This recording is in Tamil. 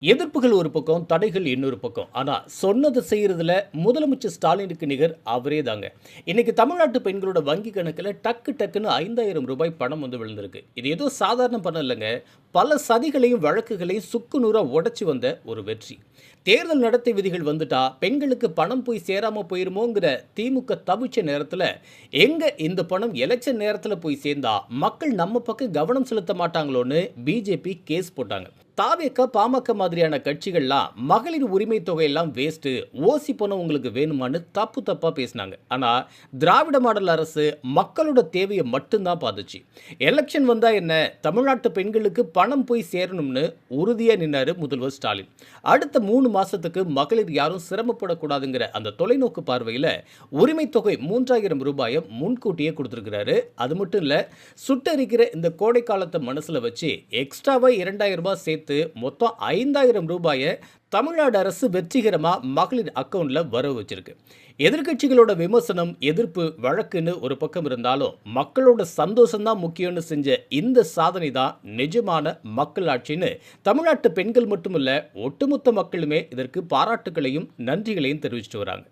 எதிர்ப்புகள் ஒரு பக்கம், தடைகள் இன்னொரு பக்கம். ஆனா, சொன்னத செய்றதுல முதலமைச்சர் ஸ்டாலினுக்கு நிகர் அவரே தாங்க. இன்னைக்கு தமிழ்நாட்டு பெண்களோட வங்கி கணக்குல டக்கு டக்குன்னு ரூ. 5,000 பணம் வந்து விழுந்திருக்கு. இது ஏதோ சாதாரண பணம் இல்லங்க. பல சதிகளையும், வழக்குகளையும் சுக்குநூறா உடைச்சு வந்த ஒரு வெற்றி. தேர்தல் நடத்தை விதிகள் வந்துட்டா, பெண்களுக்கு பணம் போய் சேராம போயிருமோங்கிற திமுக தவிச்ச நேரத்துல, எங்க இந்த பணம் எலக்ஷன் நேரத்துல போய் சேர்ந்தா, மக்கள் நம்ம பக்கம் கவனம் செலுத்த மாட்டாங்களோன்னு பிஜேபி கேஸ் போட்டாங்க. தாவேக, பாமக மாதிரியான கட்சிகள்லாம் மகளிர் உரிமை தொகையெல்லாம் வேஸ்ட்டு, ஓசி பணம் உங்களுக்கு வேணுமான்னு தப்பு தப்பா பேசினாங்க. ஆனா திராவிட மாடல் அரசு மக்களோட தேவையை மட்டும்தான் பார்த்துச்சு. எலெக்ஷன் வந்தா என்ன, தமிழ்நாட்டு பெண்களுக்கு பணம் போய் சேரணும்னு உறுதியா நின்னாரு முதல்வர் ஸ்டாலின். அடுத்த 3 மாசத்துக்கு மகளிர் யாரும் சிரமப்படக்கூடாதுங்கிற அந்த தொலைநோக்கு பார்வையில உரிமை தொகை ரூ. 3,000 முன்கூட்டியே கொடுத்திருக்கிறாரு. அது மட்டும் இல்ல, சுட்டரிக்கிற இந்த கோடை காலத்தை மனசுல வச்சு எக்ஸ்ட்ராவா ரூ. 2,000 சேர்த்து மொத்தம் ரூ. 5,000 தமிழ்நாடு அரசு வெற்றிகரமா மகளிர் அக்கவுண்ட்ல வரவு வச்சிருக்கு. எதிர்க்கட்சிகளோட விமர்சனம், எதிர்ப்பு, வழக்குன்னு ஒரு பக்கம் இருந்தாலும் மக்களோட சந்தோஷம் தான் முக்கியம்னு செஞ்ச இந்த சாதனை தான் நிஜமான மக்கள் ஆட்சின்னு தமிழ்நாட்டு பெண்கள் மட்டுமல்ல, ஒட்டுமொத்த மக்களுமே இதற்கு பாராட்டுகளையும் நன்றிகளையும் தெரிவிச்சிட்டு வராங்க.